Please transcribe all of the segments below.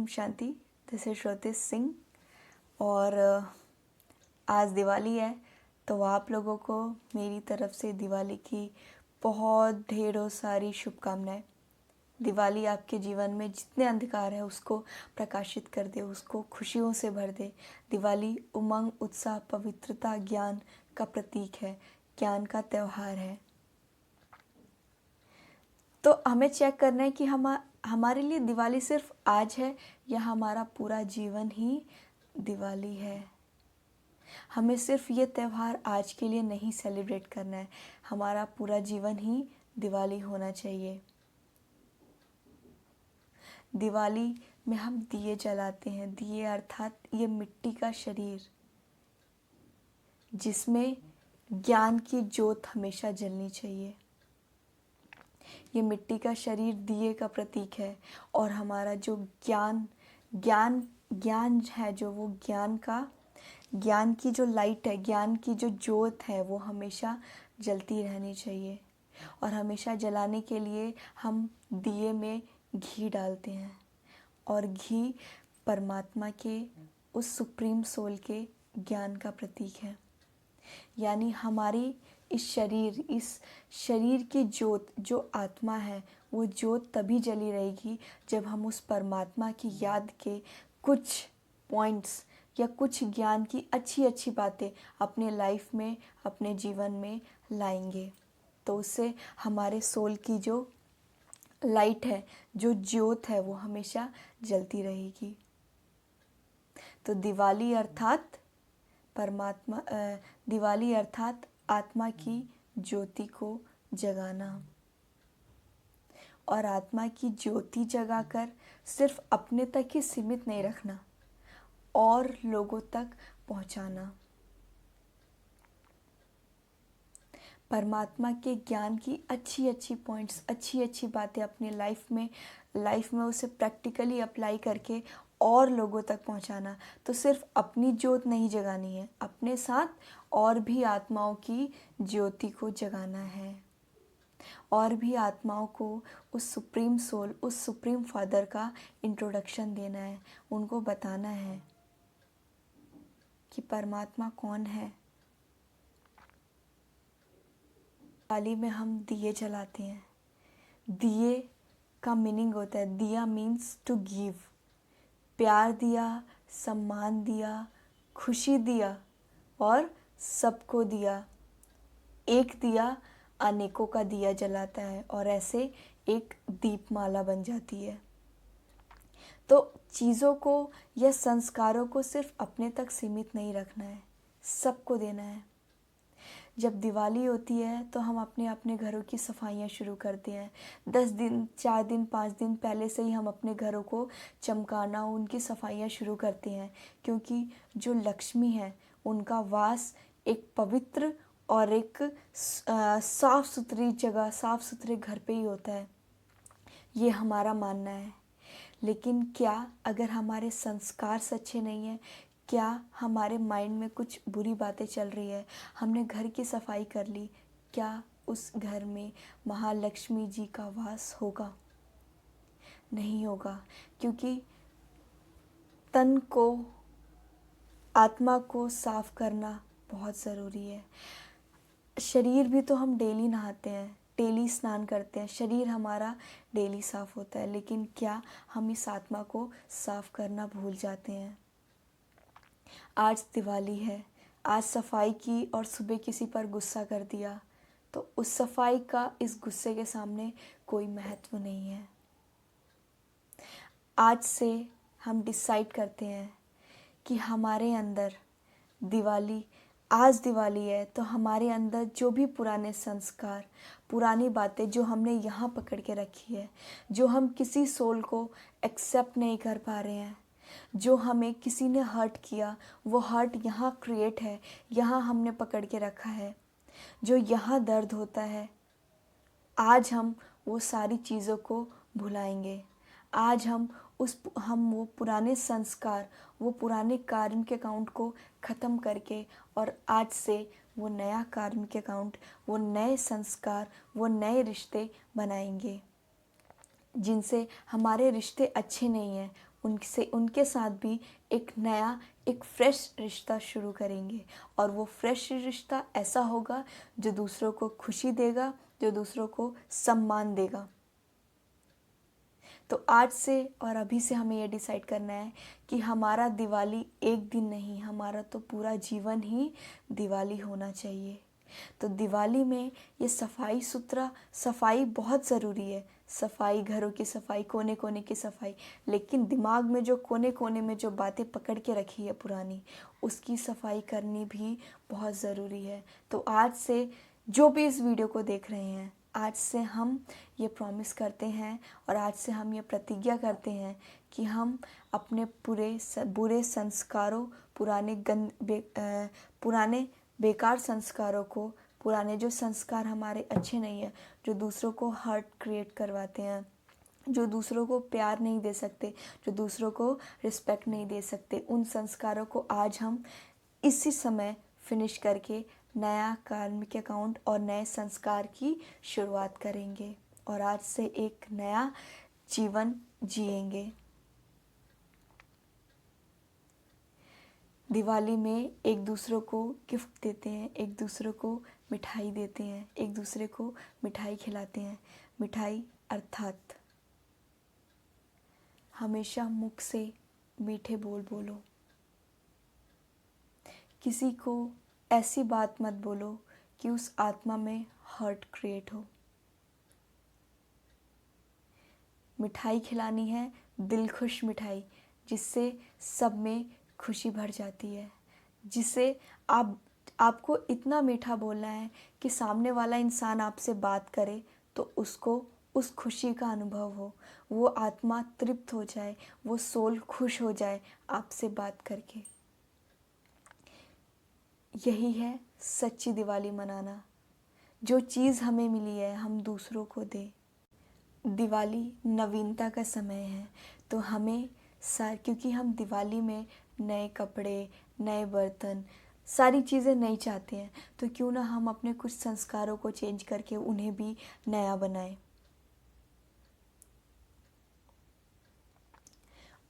ओम शांति। This is Shruti Singh और आज दिवाली है, तो आप लोगों को मेरी तरफ से दिवाली की बहुत ढेरों सारी शुभकामनाएं। दिवाली आपके जीवन में जितने अंधकार है उसको प्रकाशित कर दे, उसको खुशियों से भर दे। दिवाली उमंग, उत्साह, पवित्रता, ज्ञान का प्रतीक है, ज्ञान का त्यौहार है। तो हमें चेक करना है कि हमारे लिए दिवाली सिर्फ आज है या हमारा पूरा जीवन ही दिवाली है। हमें सिर्फ ये त्यौहार आज के लिए नहीं सेलिब्रेट करना है, हमारा पूरा जीवन ही दिवाली होना चाहिए। दिवाली में हम दिए जलाते हैं। दिए अर्थात ये मिट्टी का शरीर जिसमें ज्ञान की ज्योत हमेशा जलनी चाहिए। ये मिट्टी का शरीर दिए का प्रतीक है और हमारा जो ज्ञान ज्ञान ज्ञान है, जो वो ज्ञान की जो लाइट है, ज्ञान की जो ज्योत है, वो हमेशा जलती रहनी चाहिए। और हमेशा जलाने के लिए हम दिए में घी डालते हैं और घी परमात्मा के उस सुप्रीम सोल के ज्ञान का प्रतीक है। यानी हमारी इस शरीर की ज्योत जो आत्मा है, वो ज्योत तभी जली रहेगी जब हम उस परमात्मा की याद के कुछ पॉइंट्स या कुछ ज्ञान की अच्छी अच्छी बातें अपने लाइफ में, अपने जीवन में लाएंगे। तो उससे हमारे सोल की जो लाइट है, जो ज्योत है, वो हमेशा जलती रहेगी। तो दिवाली अर्थात आत्मा की ज्योति को जगाना। और आत्मा की ज्योति जगाकर सिर्फ अपने तक ही सीमित नहीं रखना, और लोगों तक पहुंचाना। परमात्मा के ज्ञान की अच्छी अच्छी पॉइंट्स, अच्छी अच्छी बातें अपने लाइफ में उसे प्रैक्टिकली अप्लाई करके और लोगों तक पहुंचाना। तो सिर्फ अपनी ज्योत नहीं जगानी है, अपने साथ और भी आत्माओं की ज्योति को जगाना है। और भी आत्माओं को उस सुप्रीम सोल, उस सुप्रीम फादर का इंट्रोडक्शन देना है, उनको बताना है कि परमात्मा कौन है। दिवाली में हम दिए जलाते हैं। दिए का मीनिंग होता है, दिया मीन्स टू गिव। प्यार दिया, सम्मान दिया, खुशी दिया और सबको दिया। एक दिया अनेकों का दिया जलाता है और ऐसे एक दीपमाला बन जाती है। तो चीज़ों को या संस्कारों को सिर्फ अपने तक सीमित नहीं रखना है, सबको देना है। जब दिवाली होती है तो हम अपने अपने घरों की सफाइयाँ शुरू करते हैं। 10 दिन, 4 दिन, 5 दिन पहले से ही हम अपने घरों को चमकाना, उनकी सफाइयाँ शुरू करते हैं, क्योंकि जो लक्ष्मी है उनका वास एक पवित्र और एक साफ़ सुथरी जगह, साफ़ सुथरे घर पे ही होता है। ये हमारा मानना है। लेकिन क्या अगर हमारे संस्कार सच्चे नहीं हैं, क्या हमारे माइंड में कुछ बुरी बातें चल रही है, हमने घर की सफाई कर ली, क्या उस घर में महालक्ष्मी जी का वास होगा? नहीं होगा, क्योंकि तन को, आत्मा को साफ करना बहुत ज़रूरी है। शरीर भी तो हम डेली नहाते हैं, डेली स्नान करते हैं, शरीर हमारा डेली साफ़ होता है, लेकिन क्या हम इस आत्मा को साफ़ करना भूल जाते हैं? आज दिवाली है, आज सफाई की और सुबह किसी पर गुस्सा कर दिया, तो उस सफाई का इस गुस्से के सामने कोई महत्व नहीं है। आज से हम डिसाइड करते हैं कि हमारे अंदर आज दिवाली है, तो हमारे अंदर जो भी पुराने संस्कार, पुरानी बातें जो हमने यहाँ पकड़ के रखी है, जो हम किसी सोल को एक्सेप्ट नहीं कर पा रहे हैं, जो हमें किसी ने हर्ट किया, वो हर्ट यहाँ क्रिएट है, यहाँ हमने पकड़ के रखा है, जो यहाँ दर्द होता है, आज हम वो सारी चीज़ों को भुलाएंगे। आज हम वो पुराने संस्कार, वो पुराने कार्मिक अकाउंट को ख़त्म करके और आज से वो नया कार्मिक अकाउंट, वो नए संस्कार, वो नए रिश्ते बनाएंगे। जिनसे हमारे रिश्ते अच्छे नहीं हैं उनसे उनके साथ भी एक नया एक फ्रेश रिश्ता शुरू करेंगे। और वो फ्रेश रिश्ता ऐसा होगा जो दूसरों को खुशी देगा, जो दूसरों को सम्मान देगा। तो आज से और अभी से हमें ये डिसाइड करना है कि हमारा दिवाली एक दिन नहीं, हमारा तो पूरा जीवन ही दिवाली होना चाहिए। तो दिवाली में ये सफाई सुथरा, सफाई बहुत ज़रूरी है। सफाई, घरों की सफाई, कोने कोने की सफाई, लेकिन दिमाग में जो कोने कोने में जो बातें पकड़ के रखी है पुरानी, उसकी सफाई करनी भी बहुत ज़रूरी है। तो आज से जो भी इस वीडियो को देख रहे हैं, आज से हम ये प्रॉमिस करते हैं और आज से हम ये प्रतिज्ञा करते हैं कि हम अपने बुरे संस्कारों, पुराने बेकार संस्कारों को, पुराने जो संस्कार हमारे अच्छे नहीं है, जो दूसरों को हर्ट क्रिएट करवाते हैं, जो दूसरों को प्यार नहीं दे सकते, जो दूसरों को रिस्पेक्ट नहीं दे सकते, उन संस्कारों को आज हम इसी समय फिनिश करके नया कार्मिक अकाउंट और नए संस्कार की शुरुआत करेंगे और आज से एक नया जीवन जिएंगे। दिवाली में एक दूसरों को गिफ्ट देते हैं, एक दूसरों को मिठाई देते हैं, एक दूसरे को मिठाई खिलाते हैं। मिठाई अर्थात हमेशा मुख से मीठे बोल बोलो। किसी को ऐसी बात मत बोलो कि उस आत्मा में हर्ट क्रिएट हो। मिठाई खिलानी है दिल खुश मिठाई, जिससे सब में खुशी भर जाती है, जिसे आपको इतना मीठा बोलना है कि सामने वाला इंसान आपसे बात करे तो उसको उस खुशी का अनुभव हो, वो आत्मा तृप्त हो जाए, वो सोल खुश हो जाए आपसे बात करके। यही है सच्ची दिवाली मनाना। जो चीज़ हमें मिली है हम दूसरों को दें। दिवाली नवीनता का समय है, तो हमें क्योंकि हम दिवाली में नए कपड़े, नए बर्तन, सारी चीज़ें नहीं चाहते हैं, तो क्यों ना हम अपने कुछ संस्कारों को चेंज करके उन्हें भी नया बनाएं।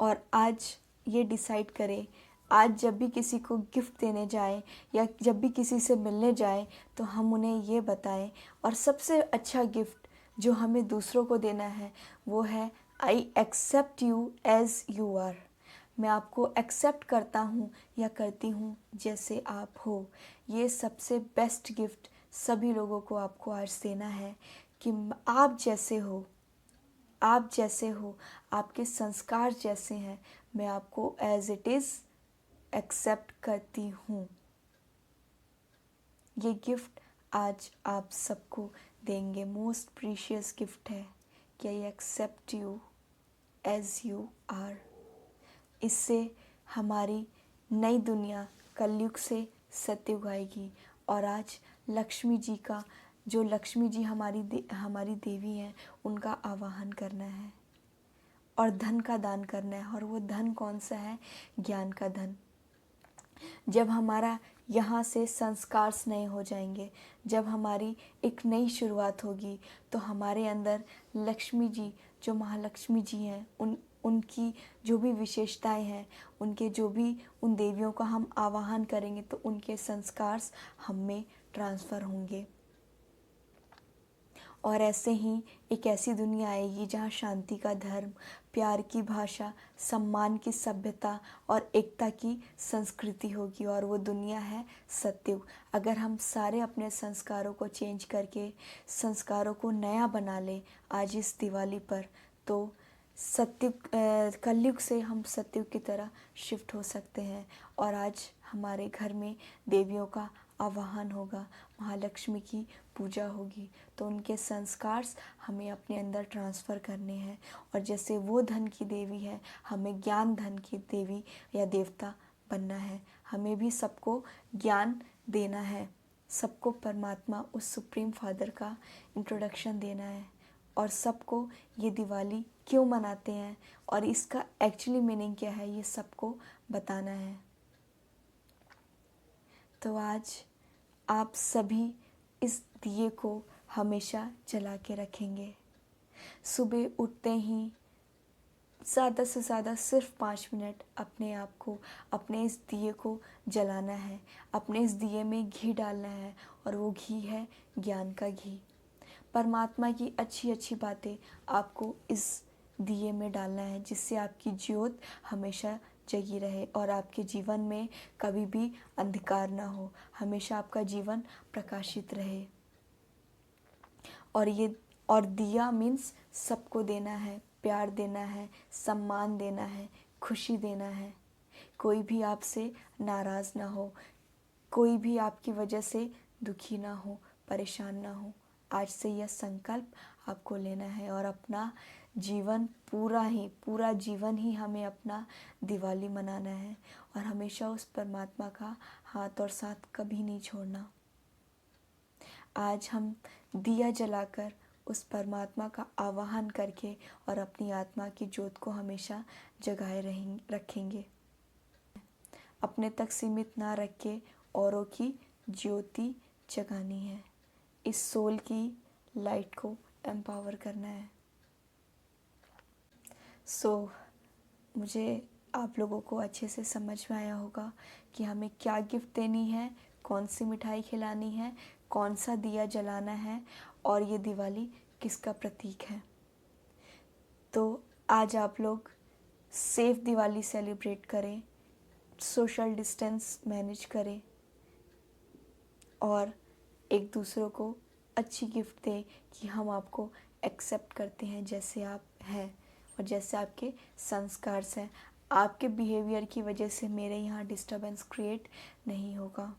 और आज ये डिसाइड करें, आज जब भी किसी को गिफ्ट देने जाए या जब भी किसी से मिलने जाए तो हम उन्हें ये बताएं। और सबसे अच्छा गिफ्ट जो हमें दूसरों को देना है वो है I accept you as you are. मैं आपको एक्सेप्ट करता हूँ या करती हूँ जैसे आप हो। ये सबसे बेस्ट गिफ्ट सभी लोगों को आपको आज देना है कि आप जैसे हो, आप जैसे हो, आपके संस्कार जैसे हैं, मैं आपको एज इट इज़ एक्सेप्ट करती हूँ। ये गिफ्ट आज आप सबको देंगे। मोस्ट प्रीशियस गिफ्ट है कि I accept you as you are. इससे हमारी नई दुनिया कलयुग से सतयुग आएगी। और आज लक्ष्मी जी का, जो लक्ष्मी जी हमारी देवी हैं, उनका आवाहन करना है और धन का दान करना है। और वो धन कौन सा है? ज्ञान का धन। जब हमारा यहाँ से संस्कार नए हो जाएंगे, जब हमारी एक नई शुरुआत होगी, तो हमारे अंदर लक्ष्मी जी, जो महालक्ष्मी जी हैं, उनकी जो भी विशेषताएं हैं, उनके जो भी उन देवियों का हम आवाहन करेंगे तो उनके संस्कार हम में ट्रांसफ़र होंगे। और ऐसे ही एक ऐसी दुनिया आएगी जहाँ शांति का धर्म, प्यार की भाषा, सम्मान की सभ्यता और एकता की संस्कृति होगी। और वो दुनिया है सतयुग। अगर हम सारे अपने संस्कारों को चेंज करके संस्कारों को नया बना लें आज इस दिवाली पर, तो सतयुग, कलयुग से हम सतयुग की तरह शिफ्ट हो सकते हैं। और आज हमारे घर में देवियों का आवाहन होगा, महालक्ष्मी की पूजा होगी, तो उनके संस्कार हमें अपने अंदर ट्रांसफ़र करने हैं। और जैसे वो धन की देवी है, हमें ज्ञान धन की देवी या देवता बनना है। हमें भी सबको ज्ञान देना है, सबको परमात्मा, उस सुप्रीम फादर का इंट्रोडक्शन देना है। और सबको ये दिवाली क्यों मनाते हैं और इसका एक्चुअली मीनिंग क्या है, ये सबको बताना है। तो आज आप सभी इस दिए को हमेशा जला के रखेंगे। सुबह उठते ही ज़्यादा से ज़्यादा सिर्फ 5 मिनट अपने आप को, अपने इस दिए को जलाना है। अपने इस दिए में घी डालना है और वो घी है ज्ञान का घी। परमात्मा की अच्छी अच्छी बातें आपको इस दिए में डालना है, जिससे आपकी ज्योत हमेशा जगी रहे और आपके जीवन में कभी भी अंधकार ना हो, हमेशा आपका जीवन प्रकाशित रहे। और दिया मीन्स सबको देना है, प्यार देना है, सम्मान देना है, खुशी देना है। कोई भी आपसे नाराज़ ना हो, कोई भी आपकी वजह से दुखी ना हो, परेशान ना हो। आज से यह संकल्प आपको लेना है और अपना जीवन पूरा जीवन ही हमें अपना दिवाली मनाना है और हमेशा उस परमात्मा का हाथ और साथ कभी नहीं छोड़ना। आज हम दिया जलाकर उस परमात्मा का आवाहन करके और अपनी आत्मा की ज्योत को हमेशा जगाए रखेंगे। अपने तक सीमित ना रख के औरों की ज्योति जगानी है। इस सोल की लाइट को एम्पावर करना है। मुझे आप लोगों को अच्छे से समझ में आया होगा कि हमें क्या गिफ्ट देनी है, कौन सी मिठाई खिलानी है, कौन सा दिया जलाना है और ये दिवाली किसका प्रतीक है। तो आज आप लोग सेफ दिवाली सेलिब्रेट करें, सोशल डिस्टेंस मैनेज करें और एक दूसरों को अच्छी गिफ्ट दें कि हम आपको एक्सेप्ट करते हैं जैसे आप हैं और जैसे आपके संस्कार हैं। आपके बिहेवियर की वजह से मेरे यहाँ डिस्टर्बेंस क्रिएट नहीं होगा।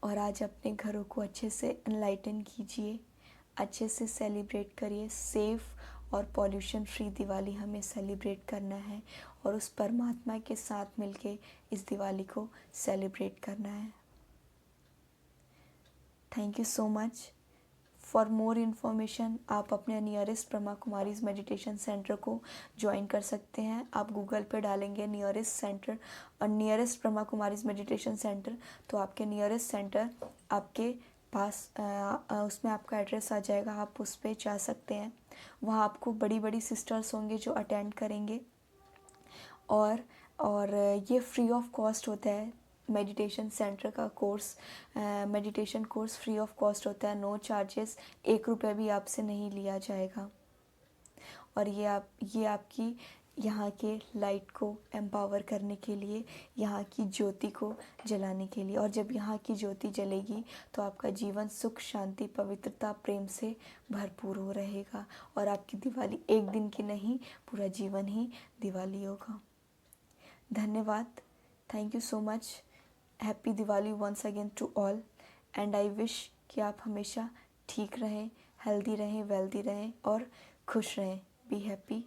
और आज अपने घरों को अच्छे से एनलाइटन कीजिए, अच्छे से सेलिब्रेट करिए। सेफ़ और पॉल्यूशन फ्री दिवाली हमें सेलिब्रेट करना है और उस परमात्मा के साथ मिलके इस दिवाली को सेलिब्रेट करना है। Thank you so much. For more information आप अपने nearest Brahma Kumaris meditation centre को ज्वाइन कर सकते हैं। आप गूगल पे डालेंगे नियरेस्ट सेंटर और nearest Brahma Kumaris meditation centre, तो आपके नियरेस्ट सेंटर आपके पास उसमें आपका एड्रेस आ जाएगा। आप उस पर जा सकते हैं। वहाँ आपको बड़ी बड़ी सिस्टर्स होंगे जो अटेंड करेंगे और ये फ्री ऑफ कॉस्ट होता है। मेडिटेशन सेंटर का course, meditation course free of cost होता है, नो चार्जेस, 1 रुपये भी आपसे नहीं लिया जाएगा। और ये आपकी यहाँ के लाइट को एम्पावर करने के लिए, यहाँ की ज्योति को जलाने के लिए। और जब यहाँ की ज्योति जलेगी तो आपका जीवन सुख, शांति, पवित्रता, प्रेम से भरपूर हो रहेगा और आपकी दिवाली एक दिन की नहीं, पूरा जीवन ही दिवाली होगा। धन्यवाद। Thank you so much. Happy Diwali once again to all and I wish कि आप हमेशा ठीक रहें, हेल्दी रहें, वेल्दी रहें और खुश रहें। Be happy.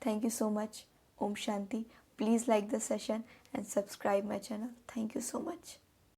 Thank you so much. ओम शांति। Please like the session and subscribe my channel. Thank you so much.